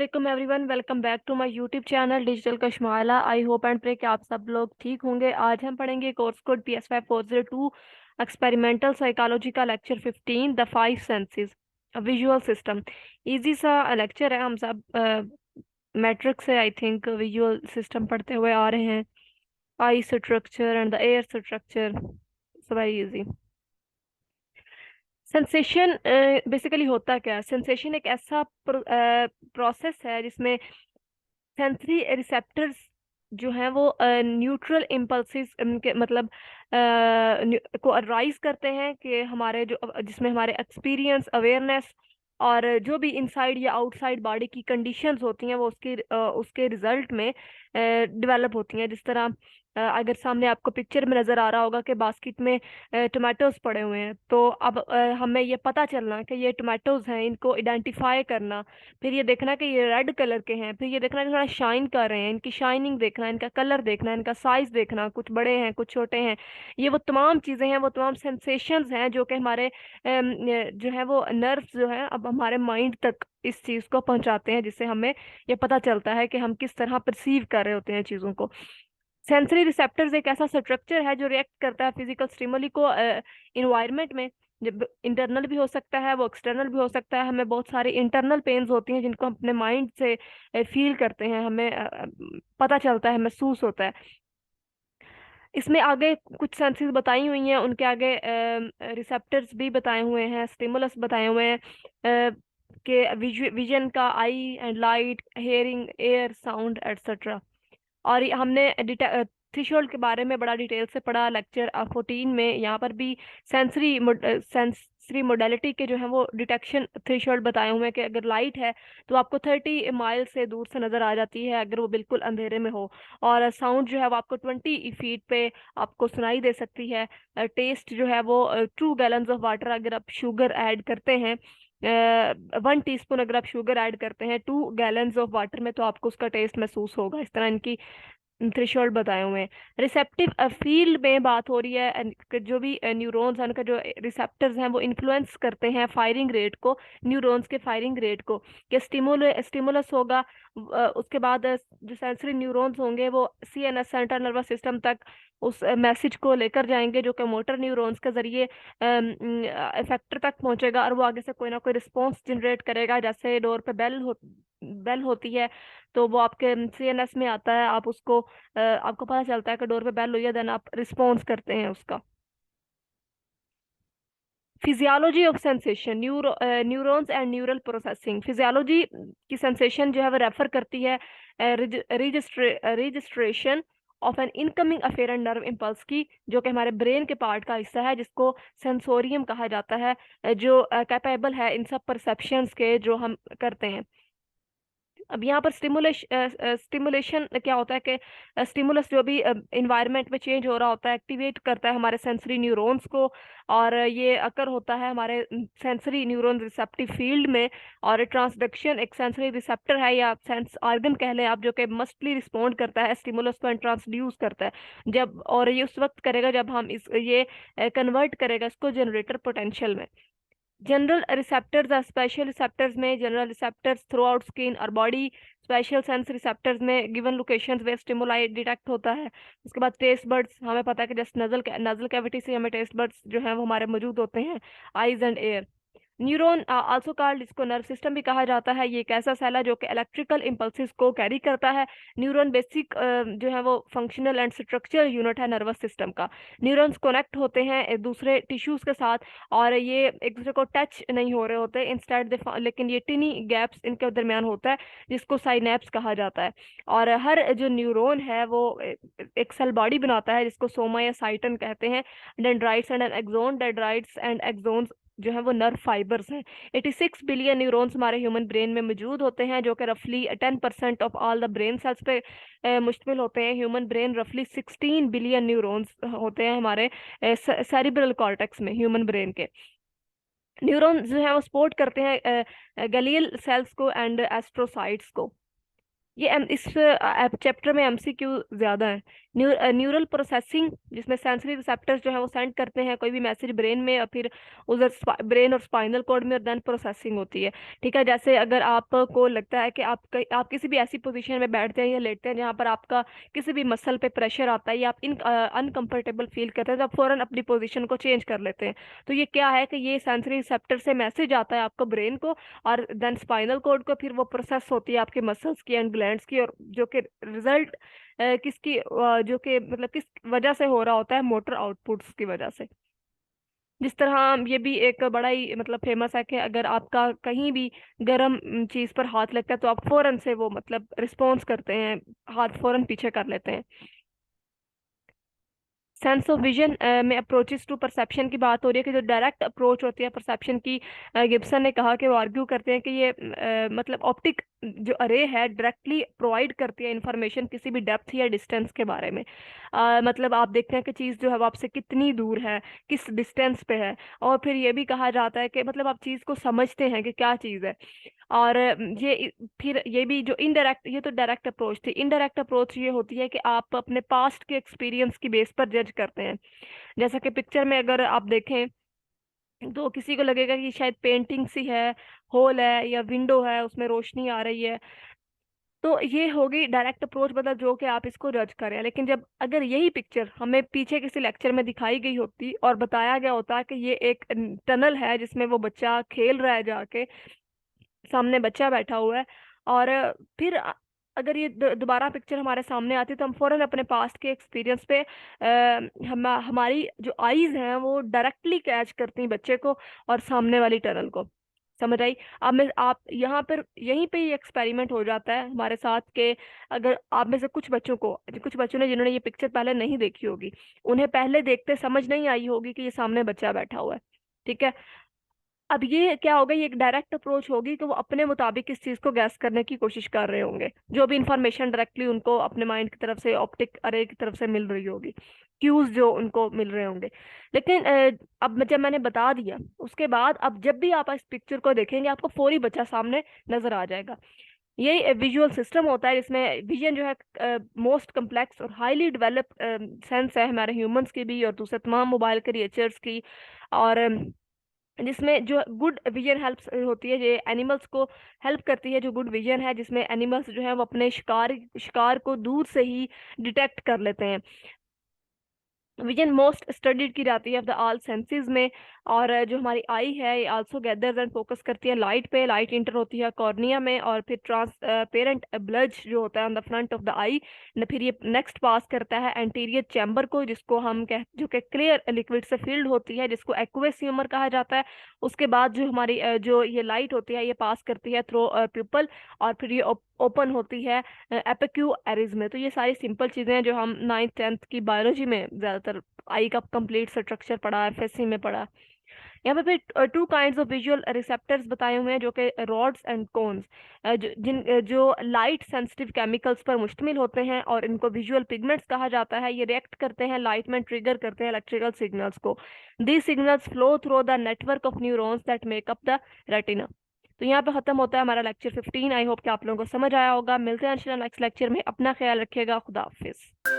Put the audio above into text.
वालेकुम everyone, welcome back to my YouTube channel digital Kashmala. I hope and pray कि आप सब लोग ठीक होंगे। आज हम पढ़ेंगे course code PS5402 experimental psychology का lecture 15 the five senses visual system. Easy सा लेक्चर है। हम सब मैट्रिक से आई थिंक विजुअल सिस्टम पढ़ते हुए आ रहे हैं। Eye structure and the ear structure, very easy. Sensation basically होता क्या है? सेंसेशन एक ऐसा प्रोसेस है जिसमें सेंसरी रिसेप्टर्स जो हैं वो न्यूट्रल इम्पल्सिस के मतलब को अराइज करते हैं कि हमारे जो जिसमें हमारे एक्सपीरियंस, अवेयरनेस और जो भी इनसाइड या आउटसाइड बॉडी की कंडीशंस होती हैं वो उसके रिजल्ट में डेवलप होती हैं। जिस तरह अगर सामने आपको पिक्चर में नजर आ रहा होगा कि बास्केट में टोमेटोज पड़े हुए हैं, तो अब हमें ये पता चलना कि ये टोमेटोज हैं, इनको आइडेंटिफाई करना, फिर ये देखना कि ये रेड कलर के हैं, फिर ये देखना कि थोड़ा शाइन कर रहे हैं, इनकी शाइनिंग देखना, इनका कलर देखना, इनका साइज देखना, कुछ बड़े हैं कुछ छोटे हैं। ये वो तमाम चीजें हैं, वो तमाम सेंसेशंस हैं जो कि हमारे जो है वो नर्व्स जो है अब हमारे माइंड तक इस चीज को पहुंचाते हैं, जिससे हमें ये पता चलता है कि हम किस तरह परसीव कर रहे होते हैं चीजों को। सेंसरी रिसेप्टर्स एक ऐसा स्ट्रक्चर है जो रिएक्ट करता है फिजिकल स्टिमुली को इन्वायरमेंट में। जब इंटरनल भी हो सकता है, वो एक्सटर्नल भी हो सकता है। हमें बहुत सारी इंटरनल पेन्स होती हैं जिनको हम अपने माइंड से फील करते हैं, हमें पता चलता है, महसूस होता है। इसमें आगे कुछ सेंसेस बताई हुई हैं, उनके आगे रिसेप्टर्स भी बताए हुए हैं, स्टिमुलस बताए हुए हैं कि विजन का eye and light, hearing, ear, sound etcetera. और हमने थ्रेशोल्ड के बारे में बड़ा डिटेल से पढ़ा लेक्चर 14 में। यहाँ पर भी सेंसरी मोडेलिटी के जो है वो डिटेक्शन थ्रेशोल्ड बताए हुए हैं कि अगर लाइट है तो आपको 30 माइल से दूर से नजर आ जाती है अगर वो बिल्कुल अंधेरे में हो। और साउंड जो है वो आपको 20 फीट पे आपको सुनाई दे सकती है। टेस्ट जो है वो 2 गैलन्स ऑफ वाटर अगर आप शुगर ऐड करते हैं, 1 टीस्पून अगर आप शुगर ऐड करते हैं 2 गैलन्स ऑफ वाटर में, तो आपको उसका टेस्ट महसूस होगा। इस तरह इनकी थ्रेशोल्ड बताए हुए हैं। रिसेप्टिव फील्ड में बात हो रही है कि जो भी न्यूरॉन्स हैं, उनका जो रिसेप्टर्स हैं वो इन्फ्लुएंस करते हैं फायरिंग रेट को, न्यूरॉन्स के फायरिंग रेट को। कि स्टिमुलस होगा, उसके बाद जो सेंसरी न्यूरॉन्स होंगे वो CNS, सेंट्रल नर्वस सिस्टम तक उस मैसेज को लेकर जाएंगे, जो कि मोटर न्यूरॉन्स के जरिए इफेक्टर तक पहुंचेगा और वो आगे से कोई ना कोई रिस्पॉन्स जनरेट करेगा। जैसे डोर पे बेल होती है तो वो आपके CNS में आता है, आप उसको आपको पता चलता है कि डोर पे बेल हुई है, देन आप रिस्पॉन्स करते हैं उसका। Physiology of sensation, neurons and neural processing. Physiology की सेंसेशन जो है वो रेफर करती है registration of N incoming afferent nerve impulse की, जो कि हमारे ब्रेन के पार्ट का हिस्सा है, जिसको सेंसोरियम कहा जाता है, जो कैपेबल है इन सब परसेप्शंस के जो हम करते हैं। अब यहाँ पर स्टिमुलेशन क्या होता है कि स्टिमुलस जो भी इन्वायरमेंट में चेंज हो रहा होता है एक्टिवेट करता है हमारे सेंसरी न्यूरॉन्स को, और ये अकर होता है हमारे सेंसरी न्यूरॉन रिसेप्टिव फील्ड में। और ट्रांसडक्शन एक सेंसरी रिसेप्टर है या सेंस ऑर्गन कह लें आप, जो कि मस्टली रिस्पॉन्ड करता है स्टिमुलस को, ट्रांसड्यूस करता है जब, और ये उस वक्त करेगा जब हम इस ये कन्वर्ट करेगा इसको जनरेटर पोटेंशियल में। जनरल रिसेप्टर्स और स्पेशल रिसेप्टर्स में, general receptors through out skin और बॉडी, स्पेशल सेंस रिसेप्टर्स में गिवन लोकेशंस वे स्टिमुलाई डिटेक्ट होता है। उसके बाद टेस्ट बर्ड्स, हमें पता है कि जैसे नजल कैविटी से हमें टेस्ट बर्ड्स जो है वो हमारे मौजूद होते हैं, eyes and air. Neuron also called, इसको नर्व सिस्टम भी कहा जाता है, ये एक ऐसा सेल है जो कि इलेक्ट्रिकल इम्पल्सिस को कैरी करता है। न्यूरॉन बेसिक जो है वो फंक्शनल एंड स्ट्रक्चरल यूनिट है नर्वस सिस्टम का। न्यूरॉन्स कनेक्ट होते हैं एक दूसरे टिश्यूज के साथ, और ये एक दूसरे को टच नहीं हो रहे होते इंस्टेड, लेकिन ये टिनी गैप्स इनके दरमियान होता है, जिसको साइनेप्स कहा जाता है। और हर जो न्यूरॉन है वो एक सेल बॉडी बनाता है, जिसको सोमा या साइटन कहते हैं। Dendrites and axon, dendrites and axons जो है वो नर्व फाइबर्स हैं। 86 बिलियन न्यूरॉन्स हमारे ह्यूमन ब्रेन में मौजूद होते हैं, जो कि रफली 10% of all the brain cells पे मुश्तमिल होते हैं। ह्यूमन ब्रेन रफली 16 बिलियन न्यूरॉन्स होते हैं हमारे सेरिब्रल कॉर्टेक्स में, ह्यूमन ब्रेन के। न्यूरॉन जो है वो सपोर्ट करते हैं गलील सेल्स को एंड एस्ट्रोसाइट्स को। इस चैप्टर में MCQ ज्यादा है। न्यूरल प्रोसेसिंग, जिसमें सेंसरी रिसेप्टर्स जो है वो सेंड करते हैं कोई भी मैसेज ब्रेन में, और फिर उधर ब्रेन और स्पाइनल कॉर्ड में, और देन प्रोसेसिंग होती है। ठीक है, जैसे अगर आपको लगता है कि आप किसी भी ऐसी पोजीशन में बैठते हैं या लेटते हैं जहाँ पर आपका किसी भी मसल पे प्रेशर आता है या आप इन अनकंफर्टेबल फील करते हैं, तो आप फौरन अपनी पोजीशन को चेंज कर लेते हैं। तो ये क्या है कि ये सेंसरी रिसेप्टर से मैसेज आता है आपको ब्रेन को और देन स्पाइनल कॉर्ड को, फिर वो प्रोसेस होती है आपके मसल्स की एंड ग्लैंड्स की, और जो कि रिजल्ट किसकी जो कि मतलब किस वजह से हो रहा होता है, मोटर आउटपुट्स की वजह से। जिस तरह ये भी एक बड़ा ही मतलब फेमस है कि अगर आपका कहीं भी गर्म चीज पर हाथ लगता है तो आप फौरन से वो मतलब रिस्पॉन्स करते हैं, हाथ फौरन पीछे कर लेते हैं। सेंस ऑफ विजन में अप्रोचेस टू परसेप्शन की बात हो रही है कि जो डायरेक्ट अप्रोच होती है परसेप्शन की, गिब्सन ने कहा कि वो आर्ग्यू करते हैं कि ये मतलब ऑप्टिक जो अरे है डायरेक्टली प्रोवाइड करती है इंफॉर्मेशन किसी भी डेप्थ या डिस्टेंस के बारे में। मतलब आप देखते हैं कि चीज़ जो है वो आपसे कितनी दूर है, किस डिस्टेंस पे है, और फिर ये भी कहा जाता है कि मतलब आप चीज़ को समझते हैं कि क्या चीज़ है। और फिर ये भी जो इनडायरेक्ट, ये तो डायरेक्ट अप्रोच थी, इनडायरेक्ट अप्रोच ये होती है कि आप अपने पास्ट के एक्सपीरियंस की बेस पर जज करते हैं। जैसा कि पिक्चर में अगर आप देखें तो किसी को लगेगा कि शायद पेंटिंग सी है, होल है या विंडो है उसमें रोशनी आ रही है, तो ये होगी डायरेक्ट अप्रोच, मतलब जो कि आप इसको जज करें। लेकिन जब अगर यही पिक्चर हमें पीछे किसी लेक्चर में दिखाई गई होती और बताया गया होता कि ये एक टनल है जिसमें वो बच्चा खेल रहा है जाके, सामने बच्चा बैठा हुआ है, और फिर अगर ये दोबारा पिक्चर हमारे सामने आती तो हम फौरन अपने पास्ट के एक्सपीरियंस पे हमारी जो आईज हैं वो डायरेक्टली कैच करती हैं बच्चे को और सामने वाली टनल को। समझ आई? अब मैं आप यहाँ पर यहीं पे ये एक्सपेरिमेंट हो जाता है हमारे साथ के, अगर आप में से कुछ बच्चों ने जिन्होंने ये पिक्चर पहले नहीं देखी होगी, उन्हें पहले देखते समझ नहीं आई होगी कि ये सामने बच्चा बैठा हुआ है। ठीक है, अब ये क्या होगा, ये एक डायरेक्ट अप्रोच होगी कि वो अपने मुताबिक इस चीज को गैस करने की कोशिश कर रहे होंगे, जो भी इंफॉर्मेशन डायरेक्टली उनको अपने माइंड की तरफ से, ऑप्टिक अरे की तरफ से मिल रही होगी, क्यूज जो उनको मिल रहे होंगे। लेकिन अब जब मैंने बता दिया उसके बाद, अब जब भी आप इस पिक्चर को देखेंगे आपको फौरी बच्चा सामने नजर आ जाएगा। यही विजुअल सिस्टम होता है जिसमें विजन जो है मोस्ट कम्प्लेक्स और हाईली डेवलप्ड सेंस है हमारे ह्यूमंस की भी और दूसरे तमाम मोबाइल क्रिएचर्स की। और जिसमें जो गुड विजन हेल्प होती है, ये एनिमल्स को हेल्प करती है, जो गुड विजन है जिसमें एनिमल्स जो है वो अपने शिकार शिकार को दूर से ही डिटेक्ट कर लेते हैं। विजन मोस्ट स्टडीड की जाती है ऑफ द ऑल सेंसेस में। और जो हमारी आई है ये आल्सो गैदर्स एंड फोकस करती है लाइट पे, लाइट इंटर होती है कॉर्निया में, और फिर ट्रांसपेरेंट ब्लज जो होता है on the front of the eye, फिर ये नेक्स्ट पास करता है एंटीरियर चैम्बर को, जिसको हम कह जो कि क्लियर लिक्विड से फिल्ड होती है, जिसको एक्वेस ह्यूमर कहा जाता है। उसके बाद जो हमारी जो ये लाइट होती है ये पास करती है थ्रू प्यूपल, और फिर ये ओपन होती है एपिक्यू एरिज में। तो ये सारी सिंपल चीजें हैं जो हम 9th 10th की बायोलॉजी में ज्यादातर आई का कंप्लीट स्ट्रक्चर पढ़ा है, एफएससी में पढ़ा। यहाँ पे फिर two kinds of visual receptors बताए हुए हैं जो कि रॉड्स एंड कोन्स, जो लाइट सेंसिटिव केमिकल्स पर मुश्तमिल होते हैं, और इनको विजुअल पिगमेंट्स कहा जाता है। ये रिएक्ट करते हैं लाइट में, ट्रिगर करते हैं इलेक्ट्रिकल सिग्नल्स को। These signals flow through the network of neurons that make up the retina. तो यहाँ पे खत्म होता है हमारा लेक्चर 15। आई होप कि आप लोगों को समझ आया होगा। मिलते हैं इंशाल्लाह नेक्स्ट लेक्चर में। अपना ख्याल रखिएगा। खुदा हाफिज।